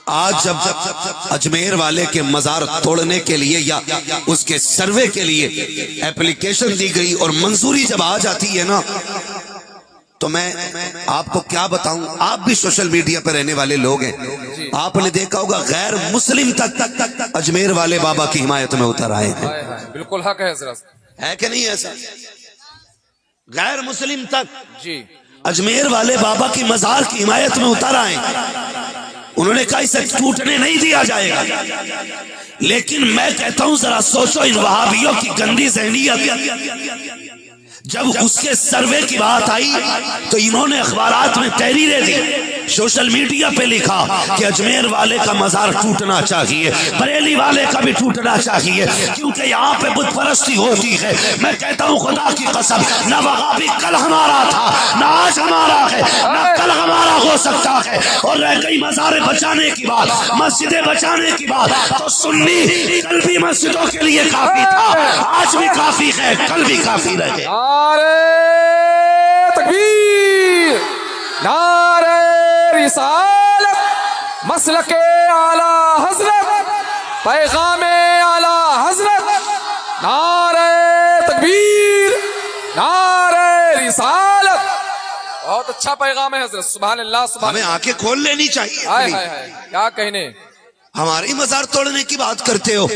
आज जब अजमेर वाले के मजार तोड़ने के लिए या उसके सर्वे के लिए एप्लीकेशन दी गई और मंजूरी जब आ जाती है ना, तो मैं आपको क्या बताऊं, आप भी सोशल मीडिया पर रहने वाले लोग हैं, आपने देखा होगा गैर मुस्लिम तक अजमेर वाले बाबा की हिमायत में उतर आए हैं। बिल्कुल हक है कि नहीं ऐसा? गैर मुस्लिम तक जी अजमेर वाले बाबा की मजार की हिमायत में उतर आए। उन्होंने कहा इसे टूटने नहीं दिया जाएगा। लेकिन मैं कहता हूं जरा सोचो, इन वहाबियों की गंदी ज़हनियत, जब उसके सर्वे की बात आई तो इन्होंने अखबारात में तहरीरें दी, सोशल मीडिया पे लिखा कि अजमेर वाले का मजार टूटना चाहिए, बरेली वाले का भी टूटना चाहिए, क्योंकि यहाँ पे बुत परस्ती होती है। मैं कहता हूँ खुदा की कसम, न वहाबी कल हमारा था, न आज हमारा है, न कल हमारा हो सकता है। और रह गई मजारे बचाने की बात, मस्जिदें बचाने की बात, तो सुन्नी कल भी मस्जिदों के लिए काफी था, आज भी काफी है, कल भी काफी रहे। नारे तकबीर, नारे रिसालत, मसलके आला हजरत, पैगामे आला हजरत, नारे तकबीर, नारे रिसालत। बहुत अच्छा पैगाम है हजरत, सुभान अल्लाह सुभान। हमें आंखें खोल लेनी चाहिए। हाय हाय हाय, क्या कहने, हमारी मजार तोड़ने की बात करते हो।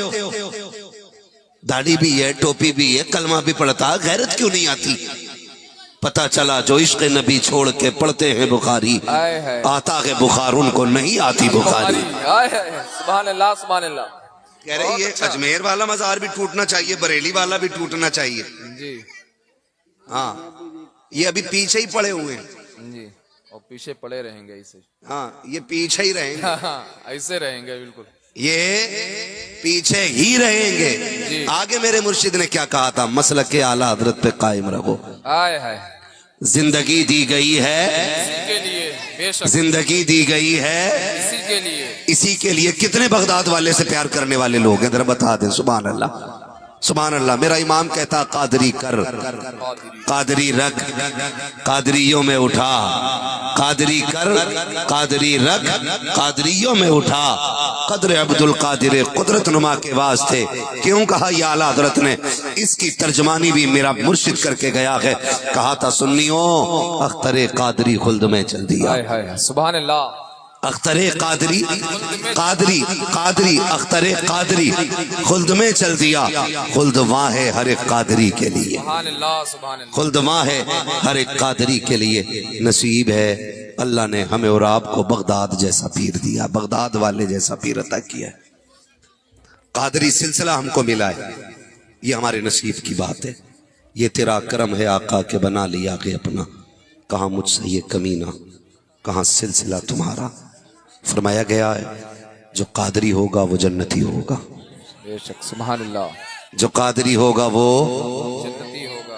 दाढ़ी भी है, टोपी भी है, कलमा भी पढ़ता, गैरत क्यों नहीं आती? पता चला जो इश्क नबी छोड़ के पढ़ते हैं बुखारी, आता है बुखार उनको नहीं आती बुखारी। सुभान अल्लाह सुभान अल्लाह। कह रही है अजमेर वाला मजार भी टूटना चाहिए, बरेली वाला भी टूटना चाहिए जी। हाँ, ये अभी पीछे ही पड़े हुए हैं जी, और पीछे पड़े रहेंगे ऐसे। हाँ, ये पीछे ही रहेंगे। ऐसे रहेंगे बिल्कुल, ये पीछे ही रहेंगे। आगे मेरे मुर्शिद ने क्या कहा था, मसलक के आला हजरत पे कायम रहो। आए है, जिंदगी दी गई है इसी के लिए, बेशक जिंदगी दी गई है इसी के लिए, इसी के लिए। कितने बगदाद वाले से प्यार करने वाले लोग हैं, जरा बता दें। सुभान अल्लाह सुभान अल्लाह। मेरा इमाम कहता कादरी कर, कादरी रख, कादरियों में उठा, कादरी कर, कादरी रख, कादरियों में उठा, कदर अब्दुल कादिर कुदरत नुमा के वास्ते। क्यों कहा या आला हजरत ने? इसकी तर्जमानी भी मेरा मुर्शिद करके गया है। कहा था सुन्नियों, अख्तरे कादरी खुल्द में चल दिया। सुभान अल्लाह। अख्तरे कादरी, कादरी कादरी अख्तरे कादरी खुल्द में चल दिया। खुल्द वहाँ है हर एक कादरी के लिए, खुल्द वहाँ है हर एक कादरी के लिए। नसीब है अल्लाह ने हमें और आपको बगदाद जैसा पीर दिया, बगदाद वाले जैसा पीर अता किया। कादरी सिलसिला हमको मिला है, ये हमारे नसीब की बात है। ये तेरा करम है आका के बना लिया के अपना, कहा मुझसे ये कमीना, कहाँ सिलसिला तुम्हारा। फरमाया गया है जो कादरी होगा वो जन्नती होगा, बेशक सुभान अल्लाह। जो कादरी होगा वो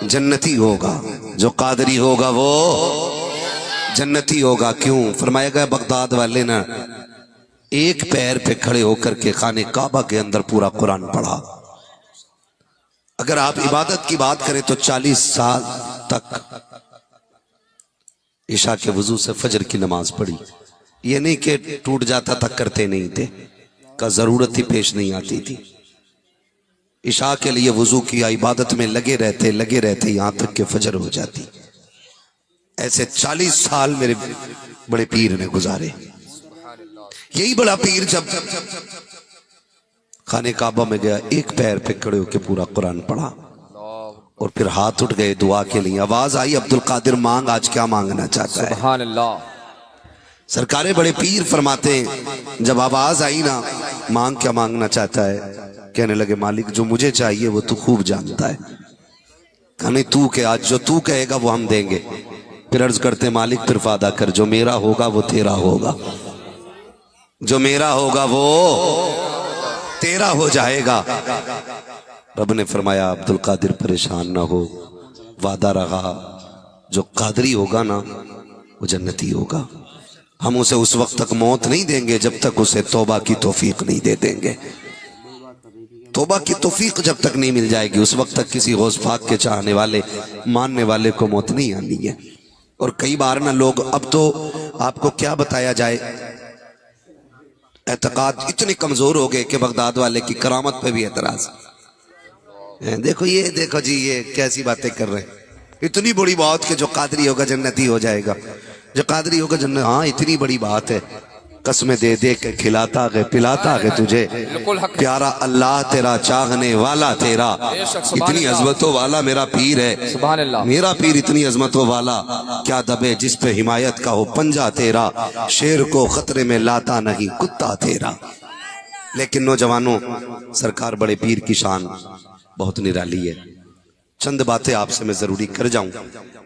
जन्नती होगा, जो कादरी होगा वो जन्नती होगा। क्यों? फरमाया गया बगदाद वाले ना एक पैर पे खड़े होकर के खाने काबा के अंदर पूरा कुरान पढ़ा। अगर आप इबादत की बात करें तो 40 साल तक इशा के वजू से फजर की नमाज पढ़ी। ये नहीं कि टूट जाता था करते नहीं थे, का जरूरत ही पेश नहीं आती थी। इशा के लिए वजू किया, इबादत में लगे रहते यहां तक कि फजर हो जाती। ऐसे 40 साल मेरे बड़े पीर ने गुजारे। यही बड़ा पीर जब खाने काबा में गया, एक पैर पे खड़े होकर पूरा कुरान पढ़ा और फिर हाथ उठ गए दुआ के लिए। आवाज आई अब्दुल कादिर मांग, आज क्या मांगना चाहता है? सुभान अल्लाह। सरकारे बड़े पीर फरमाते हैं जब आवाज आई ना, मांग क्या मांगना चाहता है? कहने लगे मालिक जो मुझे चाहिए वो तू खूब जानता है। कहा नहीं तू के, आज जो तू कहेगा वो हम देंगे। फिर अर्ज करते मालिक फिर वादा कर, जो मेरा होगा वो तेरा होगा, जो मेरा होगा वो तेरा हो जाएगा। रब ने फरमाया अब्दुल कादिर परेशान ना हो, वादा रहा जो कादरी होगा ना वो जन्नती होगा। हम उसे उस वक्त तक मौत नहीं देंगे जब तक उसे तौबा की तौफीक नहीं दे देंगे। तौबा की तौफीक जब तक नहीं मिल जाएगी उस वक्त तक किसी गौस पाक के चाहने वाले मानने वाले को मौत नहीं आनी है। और कई बार ना लोग, अब तो आपको क्या बताया जाए, एतकाद इतने कमजोर हो गए कि बगदाद वाले की करामत पे भी एतराज। देखो ये, देखो जी ये कैसी बातें कर रहे हैं। इतनी बड़ी बात कि जो कादरी होगा जन्नती हो जाएगा, जो कादरी होगा जन्नत। हाँ इतनी बड़ी बात है, कसमें दे दे के खिलाता गए पिलाता गए तुझे, प्यारा अल्लाह तेरा, चाहने वाला तेरा, इतनी अजमतों वाला मेरा पीर है, मेरा पीर इतनी अजमतों वाला, क्या दबे जिस पे हिमायत का हो पंजा तेरा, शेर को खतरे में लाता नहीं कुत्ता तेरा। लेकिन नौजवानों, सरकार बड़े पीर की शान बहुत निराली है। चंद बातें आपसे मैं जरूरी कर जाऊं,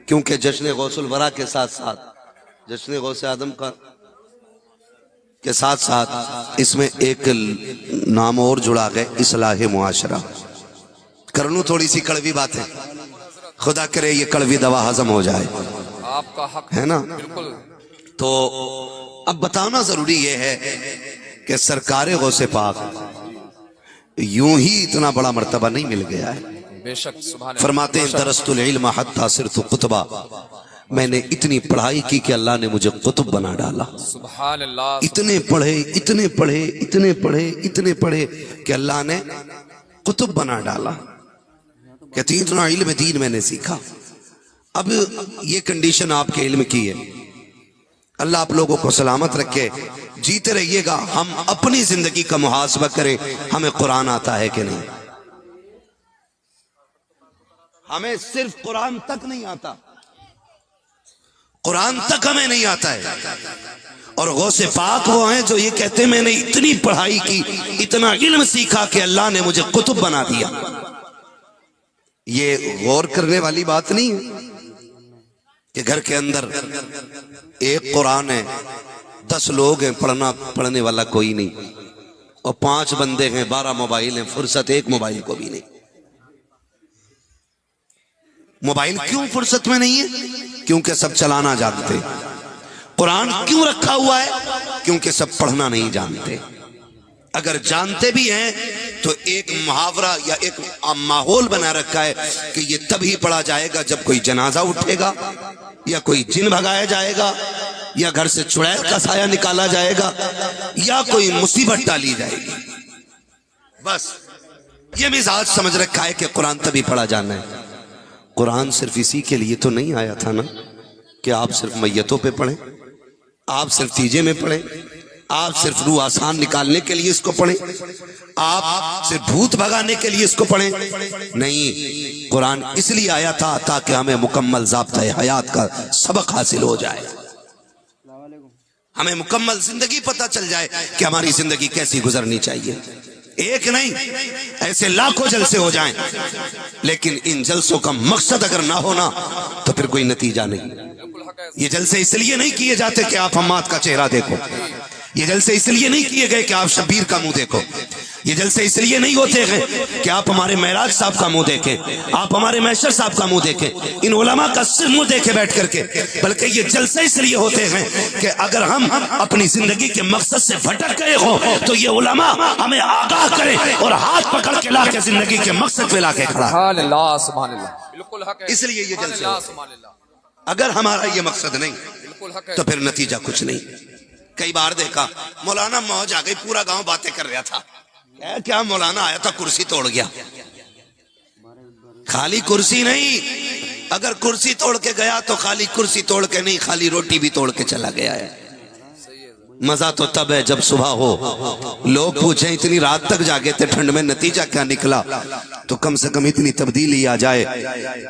क्योंकि जश्न गौसुल वरा के साथ साथ, जश्न गौसे आदम का के साथ साथ इसमें एक नाम और जुड़ा गया, इस्लाह मुआशरा। कर लूं थोड़ी सी कड़वी बातें, खुदा करे ये कड़वी दवा हजम हो जाए, आपका हक है ना। बिल्कुल। तो अब बताना जरूरी ये है कि सरकार गौसे पाक यूं ही इतना बड़ा मर्तबा नहीं मिल गया है। बेशक सुभान फरमाते हैं दरस्तुल इल्म हत्ता सिरतु कुतबा, मैंने इतनी पढ़ाई की कि अल्लाह ने मुझे कुतुब बना डाला। सुभान अल्लाह। इतने पढ़े इतने पढ़े इतने पढ़े इतने पढ़े कि अल्लाह ने कुतुब बना डाला। कहती इतना इल्म दीन मैंने सीखा। अब ये कंडीशन आपके इल्म की है। अल्लाह आप लोगों को सलामत रखे, जीते रहिएगा। हम अपनी जिंदगी का मुहासबा करें, हमें कुरान आता है कि नहीं। हमें सिर्फ कुरान तक नहीं आता, कुरान तक हमें नहीं आता है। और गौसे पाक वो हैं जो ये कहते हैं मैंने इतनी पढ़ाई की, इतना इल्म सीखा कि अल्लाह ने मुझे कुतुब बना दिया। ये गौर करने वाली बात नहीं है कि घर के अंदर एक कुरान है, 10 लोग हैं, पढ़ने वाला कोई नहीं, और 5 बंदे हैं, 12 मोबाइल हैं, फुर्सत एक मोबाइल को भी नहीं। मोबाइल क्यों फुर्सत में नहीं है? क्योंकि सब चलाना जानते। कुरान क्यों रखा हुआ है? क्योंकि सब पढ़ना नहीं जानते। अगर जानते भी हैं तो एक मुहावरा या एक माहौल बना रखा है कि ये तभी पढ़ा जाएगा जब कोई जनाजा उठेगा, या कोई जिन भगाया जाएगा, या घर से चुड़ैल का साया निकाला जाएगा, या कोई मुसीबत डाली जाएगी। बस ये मिजाज समझ रखा है कि कुरान तभी पढ़ा जाना है। कुरान सिर्फ इसी के लिए तो नहीं आया था ना कि आप सिर्फ मैयतों पे पढ़ें, आप सिर्फ तीजे में पढ़ें, आप सिर्फ रूह आसान निकालने के लिए इसको पढ़ें, आप सिर्फ भूत भगाने के लिए इसको पढ़ें। नहीं, कुरान इसलिए आया था ताकि हमें मुकम्मल ज़ाब्ता हयात का सबक हासिल हो जाए, हमें मुकम्मल जिंदगी पता चल जाए कि हमारी जिंदगी कैसी गुजरनी चाहिए। एक नहीं, ऐसे लाखों जलसे हो जाएं, लेकिन इन जलसों का मकसद अगर ना होना तो फिर कोई नतीजा नहीं। ये जलसे इसलिए नहीं किए जाते कि आप हम्माद का चेहरा देखो, ये जलसे इसलिए नहीं किए गए कि आप शब्बीर का मुंह देखो, ये जलसे इसलिए नहीं होते हैं कि आप हमारे महराज साहब का मुंह देखें, आप हमारे मैशर साहब का मुंह देखें, इन उलमा का सिर्फ मुंह देखे बैठ करके, बल्कि ये जलसे इसलिए होते हैं कि अगर हम अपनी जिंदगी के मकसद से भटक गए हो तो ये उलमा हमें आगाह करे और हाथ पकड़ के ला के जिंदगी के मकसद पे ला के खड़ा। इसलिए ये जलसे, अगर हमारा ये मकसद नहीं तो फिर नतीजा कुछ नहीं। कई बार देखा मौलाना मौज आ गई, पूरा गांव बातें कर रहा था, क्या मौलाना आया था कुर्सी तोड़ गया। खाली कुर्सी नहीं, अगर कुर्सी तोड़ के गया तो खाली कुर्सी तोड़ के नहीं, खाली रोटी भी तोड़ के चला गया है। मजा तो तब है जब सुबह हो, लोग पूछें इतनी रात तक जागे थे, ठंड में नतीजा क्या निकला, तो कम से कम इतनी तब्दीली आ जाए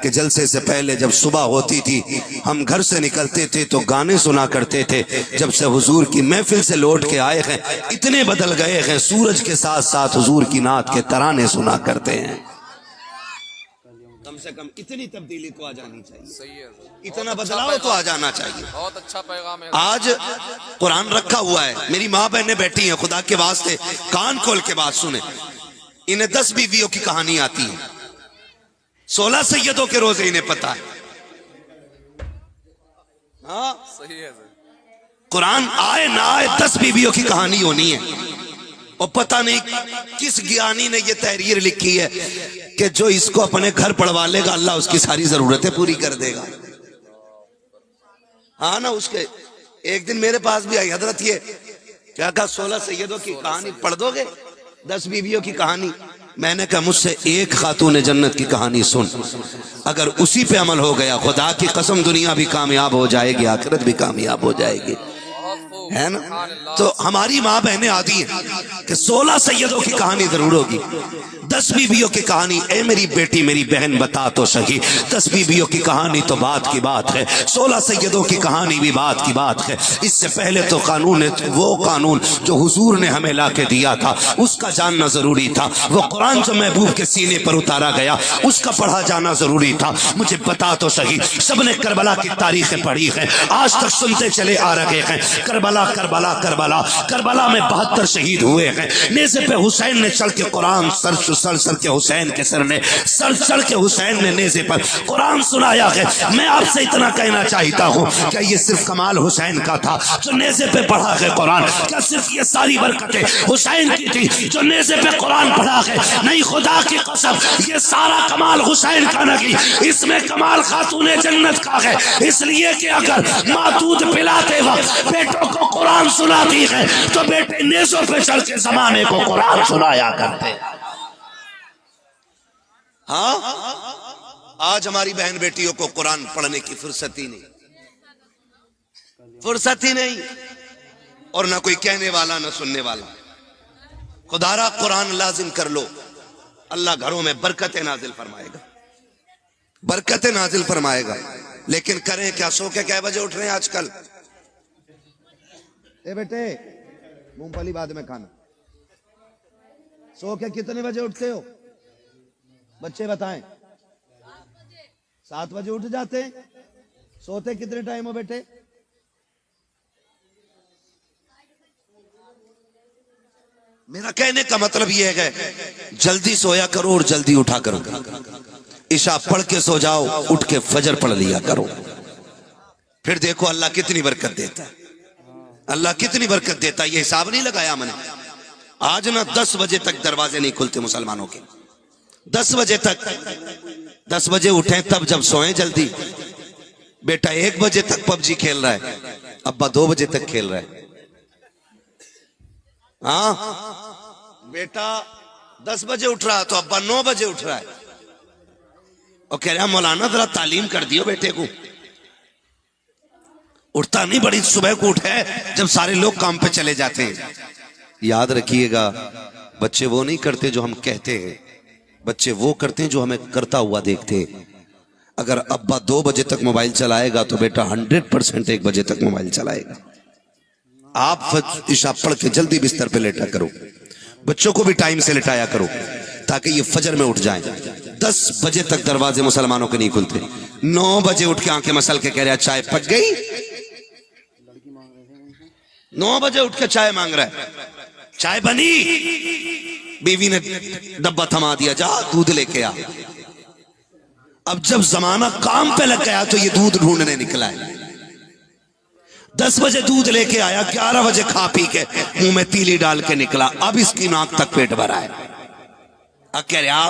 कि जलसे से पहले जब सुबह होती थी हम घर से निकलते थे तो गाने सुना करते थे। जब से हुजूर की महफिल से लौट के आए हैं इतने बदल गए हैं, सूरज के साथ साथ हुजूर की नात के तराने सुना करते हैं। कम से कम इतनी तब्दीली तो आ जानी चाहिए, इतना बदलाव तो आ जाना चाहिए। बहुत अच्छा पैगाम है। आज कुरान रखा हुआ है, मेरी माँ बहनें बैठी हैं, खुदा के वास्ते कान खोल के बात सुने। इन्हें 10 बीवियों की कहानी आती है, 16 सैयदों के रोजे इन्हें पता है। हाँ सही है। कुरान आए ना आए 10 बीवियों की कहानी होनी है। और पता नहीं किस ज्ञानी ने ये तहरीर लिखी है कि जो इसको अपने घर पढ़वा लेगा अल्लाह उसकी सारी जरूरतें पूरी कर देगा। हाँ ना, उसके एक दिन मेरे पास भी आई हजरत, ये क्या कहा? 16 सैयदों की कहानी पढ़ दोगे? 10 बीवियों की कहानी? मैंने कहा मुझसे एक खातून जन्नत की कहानी सुन, अगर उसी पे अमल हो गया, खुदा की कसम दुनिया भी कामयाब हो जाएगी, आखिरत भी कामयाब हो जाएगी, है ना? तो हमारी माँ बहनें आती हैं कि 16 सैयदों की कहानी जरूर होगी, 10 बीवियों की कहानी। ए मेरी बेटी, मेरी बहन, बता तो सही, 10 बीवियों की कहानी तो बात की बात है, 16 सैयदों की कहानी भी बात की बात है। इससे पहले तो कानून है, वो कानून जो हुजूर ने हमें ला के दिया था, उसका जानना जरूरी था। वो कुरान जो महबूब के सीने पर उतारा गया, उसका पढ़ा जाना जरूरी था। मुझे बता तो सही, सबने करबला की तारीखें पढ़ी है, आज तक सुनते चले आ रहे हैं, करबला करबला करबला करबला में 72 शहीद हुए हैं। नेज़े पे हुसैन ने चढ़ के कुरान सर के हुसैन के सर ने चढ़ के हुसैन ने नेज़े पर कुरान सुनाया है। मैं आपसे इतना कहना चाहता हूँ, क्या ये सिर्फ कमाल हुसैन का था जो नेज़े पे पढ़ा है कुरान? क्या सिर्फ ये सारी बरकतें हुसैन की थी जो नेज़े पे कुरान पढ़ा है? नहीं, खुदा की कसम, ये सारा कमाल हुसैन का नहीं, इसमें कमाल खातून जन्नत का है। इसलिए कि अगर माँ दूध पिलाते वक्त बेटों को कुरान सुनाती है तो बेटे नेज़ों पे चढ़ के जमाने को कुरान सुनाया करते। हाँ, आज हमारी बहन बेटियों को कुरान पढ़ने की फुर्सत ही नहीं, फुर्सत ही नहीं, और ना कोई कहने वाला ना सुनने वाला। खुदारा कुरान लाजिम कर लो, अल्लाह घरों में बरकतें नाजिल फरमाएगा, बरकतें नाजिल फरमाएगा। लेकिन करें क्या? सो के कै बजे उठ रहे हैं आजकल? ए बेटे, मूंगफली बाद में खाना। सो के कितने बजे उठते हो बच्चे बताएं? 7 बजे उठ जाते हैं। सोते कितने टाइम हो बेटे? मेरा कहने का मतलब यह है, जल्दी सोया करो और जल्दी उठा करो। इशा पढ़ के सो जाओ, उठ के फजर पढ़ लिया करो, फिर देखो अल्लाह कितनी बरकत देता है, अल्लाह कितनी बरकत देता है। ये हिसाब नहीं लगाया मैंने। आज ना 10 बजे तक दरवाजे नहीं खुलते मुसलमानों के, 10 बजे तक। 10 बजे उठे तब जब सोए जल्दी। बेटा 1 बजे तक पबजी खेल रहा है, अब्बा 2 बजे तक खेल रहा है। हाँ, बेटा 10 बजे उठ रहा तो अब्बा 9 बजे उठ रहा है, और कह रहा मौलाना जरा तालीम कर दियो बेटे को। उठता नहीं, बड़ी सुबह को उठे जब सारे लोग काम पे चले जाते हैं। याद रखिएगा, बच्चे वो नहीं करते जो हम कहते हैं, बच्चे वो करते हैं जो हमें करता हुआ देखते हैं। अगर अब्बा 2 बजे तक मोबाइल चलाएगा तो बेटा 100% 1 बजे तक मोबाइल चलाएगा। आप इशा पढ़ के जल्दी बिस्तर पे लेटा करो, बच्चों को भी टाइम से लेटाया करो ताकि ये फजर में उठ जाएं। 10 बजे तक दरवाजे मुसलमानों के नहीं खुलते। 9 बजे उठ के आंखें मसल के कह रहा चाय पक गई। 9 बजे उठ के चाय मांग रहा है, चाय बनी, बीवी ने डब्बा थमा दिया, जा दूध लेके आ। अब जब जमाना काम पे लग गया तो ये दूध ढूंढने निकला है। 10 बजे दूध लेके आया, 11 बजे खा पी के मुंह में तीली डाल के निकला, अब इसकी नाक तक पेट भरा है। अब कह रहा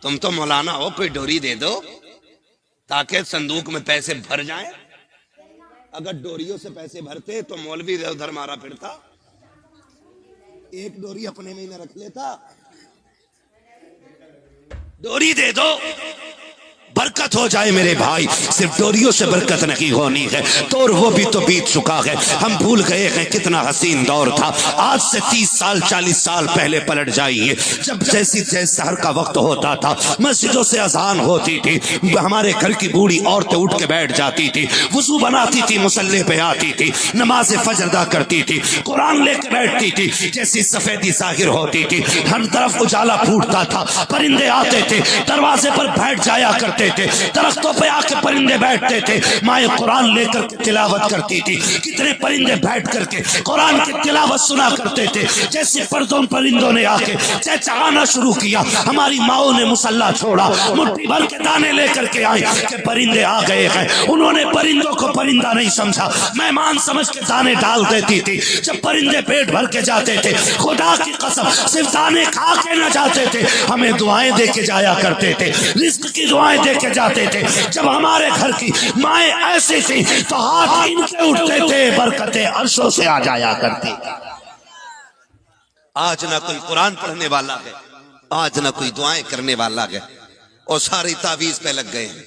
तुम तो मौलाना हो, कोई डोरी दे दो ताकि संदूक में पैसे भर जाएं। अगर डोरियों से पैसे भरते तो मौलवी इधर उधर मारा फिरता, एक डोरी अपने में ही न रख लेता। डोरी दे दो, बरकत हो जाए मेरे भाई। सिर्फ डोरियों से बरकत नहीं होनी है, तो और वो भी तो बीत चुका है। हम भूल गए हैं कितना हसीन दौर था। आज से 30 साल 40 साल पहले पलट जाइए, जब जैसी सहर का वक्त होता था, मस्जिदों से अजान होती थी, हमारे घर की बूढ़ी औरतें उठ के बैठ जाती थी, वुजू बनाती थी, मुसल्ले पे आती थी, नमाज फजर अदा करती थी, कुरान लेके बैठती थी। जैसी सफेदी जाहिर होती थी, हर तरफ उजाला फूटता था, परिंदे आते थे, दरवाजे पर बैठ जाया करते थे, दरख्तों पे आके परिंदे बैठते थे, माए कुरान लेकर के तिलावत करती थी। कितने परिंदे बैठ करके कुरान की तिलावत सुना करते थे। जैसे परिंदों ने आके चहचहाना शुरू किया, हमारी माओ ने मुसल्ला छोड़ा, मुट्ठी भर के दाने लेकर के आई कि परिंदे आ गए हैं। उन्होंने परिंदों को परिंदा नहीं समझा, मेहमान समझ के दाने डाल देती थी। जब परिंदे पेट भर के जाते थे, खुदा की कसम सिर्फ दाने खा के न जाते थे, हमें दुआएं दे के जाया करते थे, रिज्क की दुआएं दे लेके जाते थे। जब हमारे घर की माएँ ऐसी थी तो हाथ इनके उठते थे, बरकतें अर्शों से आ जाया करती। आज ना कोई कुरान पढ़ने वाला है, आज ना कोई दुआएं करने वाला है, और सारी तावीज पे लग गए हैं।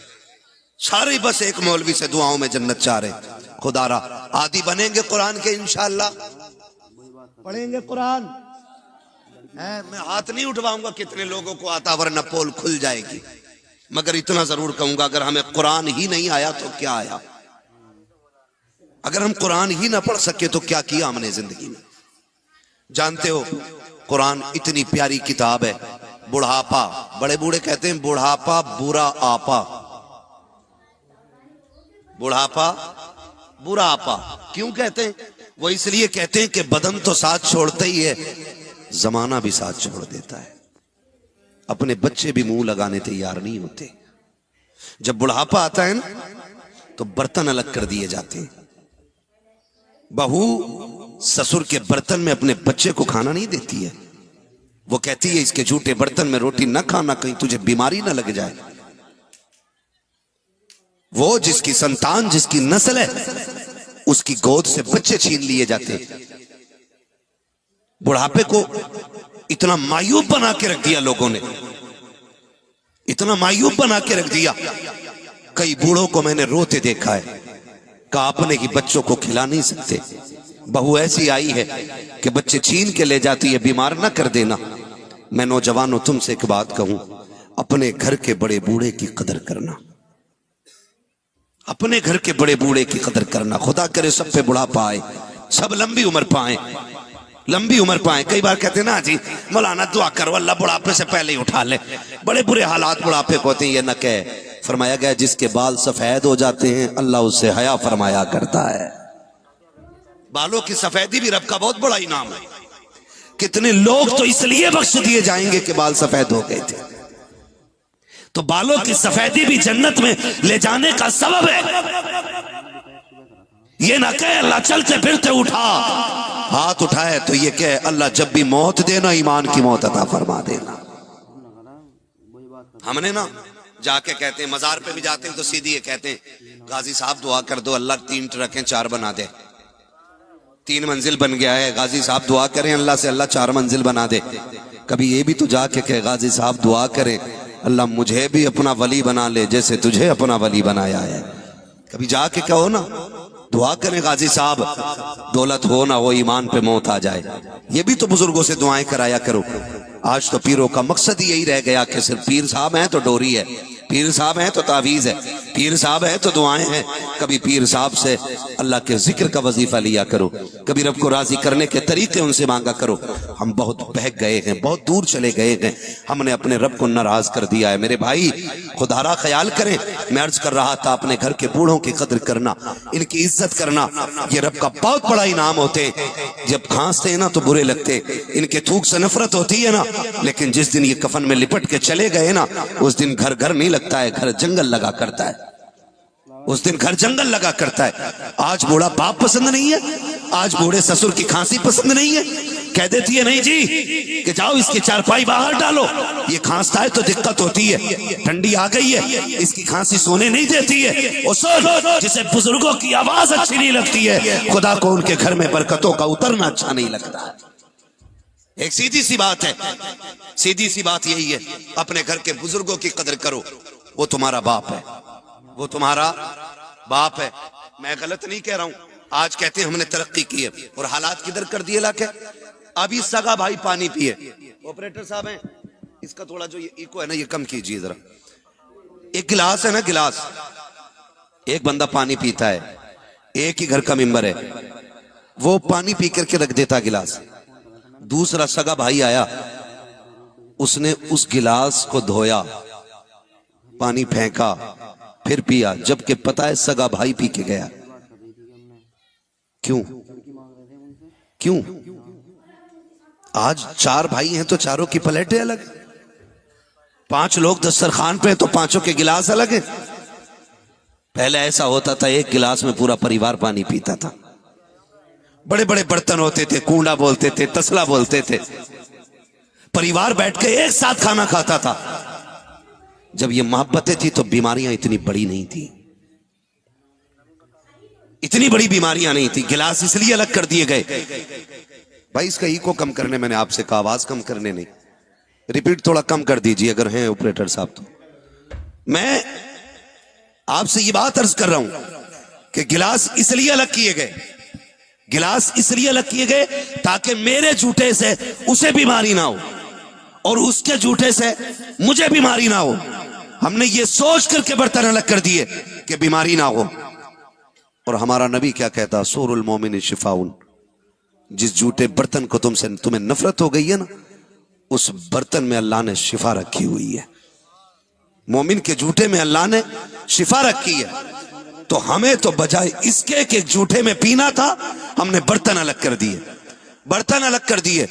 सारे बस एक मौलवी से दुआओं में जन्नत चाह रहे। खुदारा आदि बनेंगे कुरान के, इंशाअल्लाह पढ़ेंगे कुरान। मैं हाथ नहीं उठवाऊंगा कितने लोगों को आता, वरना पोल खुल जाएगी। मगर इतना जरूर कहूंगा, अगर हमें कुरान ही नहीं आया तो क्या आया? अगर हम कुरान ही ना पढ़ सके तो क्या किया हमने जिंदगी में? जानते हो कुरान इतनी प्यारी किताब है। बुढ़ापा, बड़े बूढ़े कहते हैं बुढ़ापा बुरा आपा, बुढ़ापा बुरा आपा। क्यों कहते हैं? वो इसलिए कहते हैं कि बदन तो साथ छोड़ता ही है, जमाना भी साथ छोड़ देता है। अपने बच्चे भी मुंह लगाने तैयार नहीं होते। जब बुढ़ापा आता है ना तो बर्तन अलग कर दिए जाते हैं। बहू ससुर के बर्तन में अपने बच्चे को खाना नहीं देती है। वो कहती है इसके झूठे बर्तन में रोटी न खाना, कहीं तुझे बीमारी ना लग जाए। वो जिसकी संतान, जिसकी नस्ल है, उसकी गोद से बच्चे छीन लिए जाते। बुढ़ापे को इतना मायूब बना के रख दिया लोगों ने, इतना मायूब बना के रख दिया। कई बूढ़ों को मैंने रोते देखा है, कहा अपने ही बच्चों को खिला नहीं सकते। बहू ऐसी आई है कि बच्चे छीन के ले जाती है, बीमार ना कर देना। मैं नौजवानों तुमसे एक बात कहूं, अपने घर के बड़े बूढ़े की कदर करना, अपने घर के बड़े बूढ़े की कदर करना। खुदा करे सब पे बुढ़ापा आए, सब लंबी उम्र पाए, लंबी उम्र पाए। कई बार कहते ना जी मौलाना दुआ करो अल्लाह बुढ़ापे से पहले ही उठा ले। बड़े बुरे हालात बुढ़ापे को होते हैं। ये न कहे, फरमाया गया जिसके बाल सफेद हो जाते हैं अल्लाह उससे हया फरमाया करता है। बालों की सफेदी भी रब का बहुत बड़ा इनाम है। कितने लोग तो इसलिए बख्श दिए जाएंगे कि बाल सफेद हो गए थे। तो बालों की सफेदी भी जन्नत में ले जाने का सबब है। ये ना कहे अल्लाह चलते फिरते उठा, हाथ उठाए तो ये कहे अल्लाह जब भी मौत देना ईमान की मौत अता फरमा देना। हमने ना जाके कहते हैं, मजार पे भी जाते हैं तो सीधी ये कहते हैं गाजी साहब दुआ कर दो अल्लाह 3 ट्रकें 4 बना दे। 3 मंजिल बन गया है, गाजी साहब दुआ करें अल्लाह से अल्लाह 4 मंजिल बना दे। कभी ये भी तो जाके कहे गाजी साहब दुआ करें अल्लाह मुझे भी अपना वली बना ले जैसे तुझे अपना वली बनाया है। कभी जाके कहो ना दुआ करें गाजी साहब दौलत हो ना हो ईमान पे मौत आ जाए। ये भी तो बुजुर्गों से दुआएं कराया करो। आज तो पीरों का मकसद ही यही रह गया कि सिर्फ पीर साहब हैं तो डोरी है, पीर साहब हैं तो तावीज है, पीर साहब हैं तो दुआएं हैं। कभी पीर साहब से अल्लाह के जिक्र का वजीफा लिया करो, कभी रब को राजी करने के तरीके उनसे मांगा करो। हम बहुत बहक गए हैं, बहुत दूर चले गए हैं, हमने अपने रब को नाराज कर दिया है। मेरे भाई खुदारा ख्याल करें। मैं अर्ज कर रहा था अपने घर के बूढ़ों की कदर करना, इनकी इज्जत करना, ये रब का बहुत बड़ा इनाम होते हैं। जब खांसते हैं ना तो बुरे लगते, इनके थूक से नफरत होती है ना, लेकिन जिस दिन ये कफन में लिपट के चले गए ना उस दिन घर घर नहीं लगता है, घर जंगल लगा करता है। उस दिन घर जंगल लगा करता है। आज बूढ़ा बाप पसंद नहीं है, आज बूढ़े ससुर की खांसी पसंद नहीं है। कह देती है नहीं जी कि जाओ इसकी चारपाई बाहर डालो, ये खांसता है तो दिक्कत होती है, ठंडी आ गई है, इसकी खांसी सोने नहीं देती है। और सुन, जिसे बुजुर्गों की आवाज अच्छी नहीं लगती है खुदा को उनके घर में बरकतों का उतरना अच्छा नहीं लगता है। एक सीधी सी बात है, सीधी सी बात यही है, अपने घर के बुजुर्गों की कदर करो। वो तुम्हारा बाप है, वो तुम्हारा बाप है। मैं गलत नहीं कह रहा हूं। आज कहते हैं हमने तरक्की की है और हालात किधर कर दिए लाके। अभी सगा भाई पानी पिए, ऑपरेटर साहब हैं इसका थोड़ा जो इको है ना ये कम कीजिए जरा। एक गिलास है ना, गिलास एक बंदा पानी पीता है, एक ही घर का मेंबर है, वो पानी पी करके रख देता गिलास। दूसरा सगा भाई आया, उसने उस गिलास को धोया, पानी फेंका, फिर पिया, जबकि पता है सगा भाई पी के गया। क्यों क्यों? आज 4 भाई हैं तो चारों की प्लेटें अलग, 5 लोग दस्तरखान पे तो 5 के गिलास अलग हैं। पहले ऐसा होता था एक गिलास में पूरा परिवार पानी पीता था। बड़े बड़े बर्तन होते थे, कूंडा बोलते थे, तसला बोलते थे, परिवार बैठ के एक साथ खाना खाता था। जब ये मोहब्बतें थी तो बीमारियां इतनी बड़ी नहीं थी, इतनी बड़ी बीमारियां नहीं थी। गिलास इसलिए अलग कर दिए गए। भाई इसका इको कम करने मैंने आपसे कहा, आवाज कम करने नहीं। रिपीट थोड़ा कम कर दीजिए अगर हैं ऑपरेटर साहब तो। मैं आपसे ये बात अर्ज कर रहा हूं कि गिलास इसलिए अलग किए गए, गिलास इसलिए अलग किए गए ताकि मेरे जूठे से उसे बीमारी ना हो और उसके जूठे से मुझे बीमारी ना हो। हमने ये सोच करके बर्तन अलग कर दिए कि बीमारी ना हो। और हमारा नबी क्या कहता, सूरुल मोमिन शिफाउन, जिस जूठे बर्तन को तुम्हें नफरत हो गई है ना, उस बर्तन में अल्लाह ने शिफा रखी हुई है। मोमिन के जूठे में अल्लाह ने शिफा रखी है। तो हमें तो बजाय इसके कि जूठे में पीना था, हमने बर्तन अलग कर दिए, बर्तन अलग कर दिए।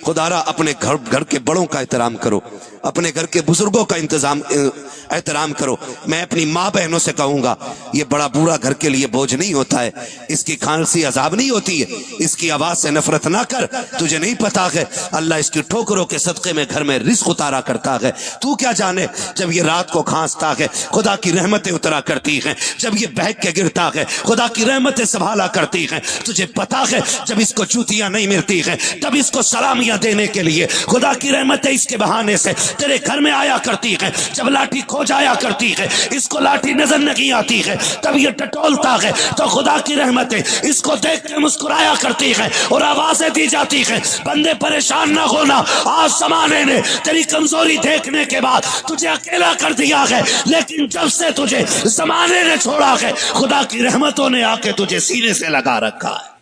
खुदारा अपने घर के बड़ों का एहतराम करो, अपने घर के बुजुर्गों का एहतराम करो। मैं अपनी माँ बहनों से कहूंगा, ये बड़ा बूढ़ा घर के लिए बोझ नहीं होता है, इसकी खांसी अजाब नहीं होती है, इसकी आवाज से नफरत ना कर। तुझे नहीं पता है अल्लाह इसकी ठोकरों के सदके में घर में रिस्क उतारा करता है। तू क्या जाने जब ये रात को खांसता है खुदा की रहमतें उतरा करती हैं, जब ये बहक के गिरता है खुदा की रहमतें संभाला करती हैं। तुझे पता है जब इसको चूतियां नहीं मिलती हैं तब इसको सलामियां देने के लिए खुदा की रहमतें इसके बहाने से तेरे घर में आया करती है। जब लाठी खो जाया करती है, इसको लाठी नजर नहीं आती है, तब ये टटोलता है तो खुदा की रहमतें इसको देख के मुस्कुराया करती है और आवाजें दी जाती है, बंदे परेशान ना होना, आज जमाने ने तेरी कमजोरी देखने के बाद तुझे अकेला कर दिया है, लेकिन जब से तुझे जमाने ने छोड़ा है खुदा की रहमतों ने आके तुझे सीने से लगा रखा है।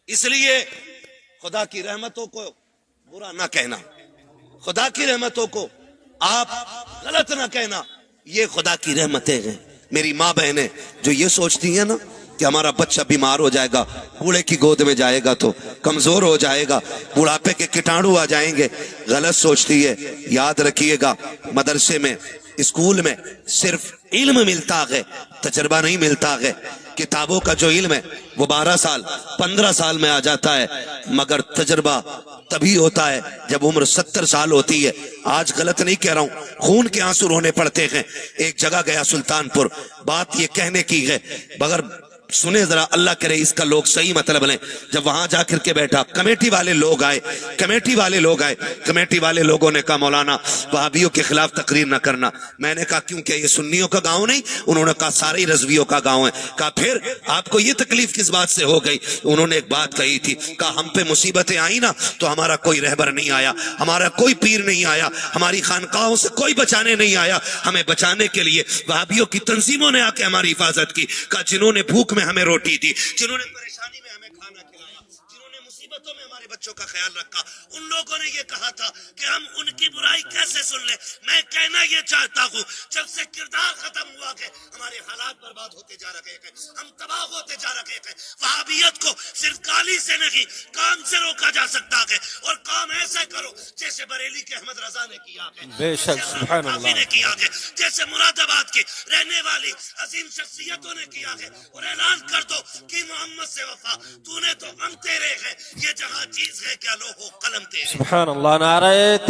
इसलिए खुदा की रहमतों को बुरा ना कहना, खुदा की रहमतों को आप गलत ना कहना, ये खुदा की रहमतें हैं। मेरी माँ बहनें जो ये सोचती हैं ना कि हमारा बच्चा बीमार हो जाएगा, बूढ़े की गोद में जाएगा तो कमजोर हो जाएगा, बुढ़ापे के कीटाणु आ जाएंगे, गलत सोचती है। याद रखिएगा, मदरसे में स्कूल में सिर्फ इल्म मिलता है, तजर्बा नहीं मिलता है। किताबों का जो इल्म है वो 12 साल 15 साल में आ जाता है, मगर तजर्बा तभी होता है जब उम्र 70 साल होती है। आज गलत नहीं कह रहा हूं, खून के आंसू रोने पड़ते हैं। एक जगह गया सुल्तानपुर, बात ये कहने की है, मगर सुने जरा, अल्लाह करे इसका लोग सही मतलब लें। जब वहां जाकर के बैठा, कमेटी वाले लोग आए, कमेटी वाले लोगों ने कहा मौलाना वहाबियों के खिलाफ तकरीर न करना। मैंने कहा क्यों, क्या ये सुन्नियों का गांव नहीं? उन्होंने कहा सारे ही रजवियों का गांव है। कहा फिर आपको ये तकलीफ किस बात से हो गई? उन्होंने एक बात कही थी, कहा हम पे मुसीबतें आई ना तो हमारा कोई रहबर नहीं आया, हमारा कोई पीर नहीं आया, हमारी खानकाहों से कोई बचाने नहीं आया। हमें बचाने के लिए वहाबियों की तंजीमों ने आके हमारी हिफाजत की। कहा जिन्होंने भूख में हमें रोटी दी, जिन्होंने परेशानी में हमें खाना खिलाया, जिन्होंने मुसीबतों में हमारे बच्चों का ख्याल रखा, उन लोगों ने ये कहा था कि हम उनकी बुराई कैसे सुन ले। मैं कहना ये चाहता हूँ, जब से किरदार खत्म हुआ है हमारे हालात बर्बाद होते जा रहे हैं, हम तबाह होते जा रहे हैं। वहाबियत को सिर्फ गाली से नहीं काम से रोका जा सकता है, और काम ऐसे करो जैसे बरेली के अहमद रजा ने किया है, बेशक सुभान अल्लाह ने किया है, जैसे मुरादाबाद की रहने वाली अजीम शख्सियतों ने किया है, और ऐलान कर दो कि मोहम्मद से वफा, तूने तो हम तेरे हैं, ये जगह चीज है क्या लोहो कलम तेरे। सुभान अल्लाह, नारे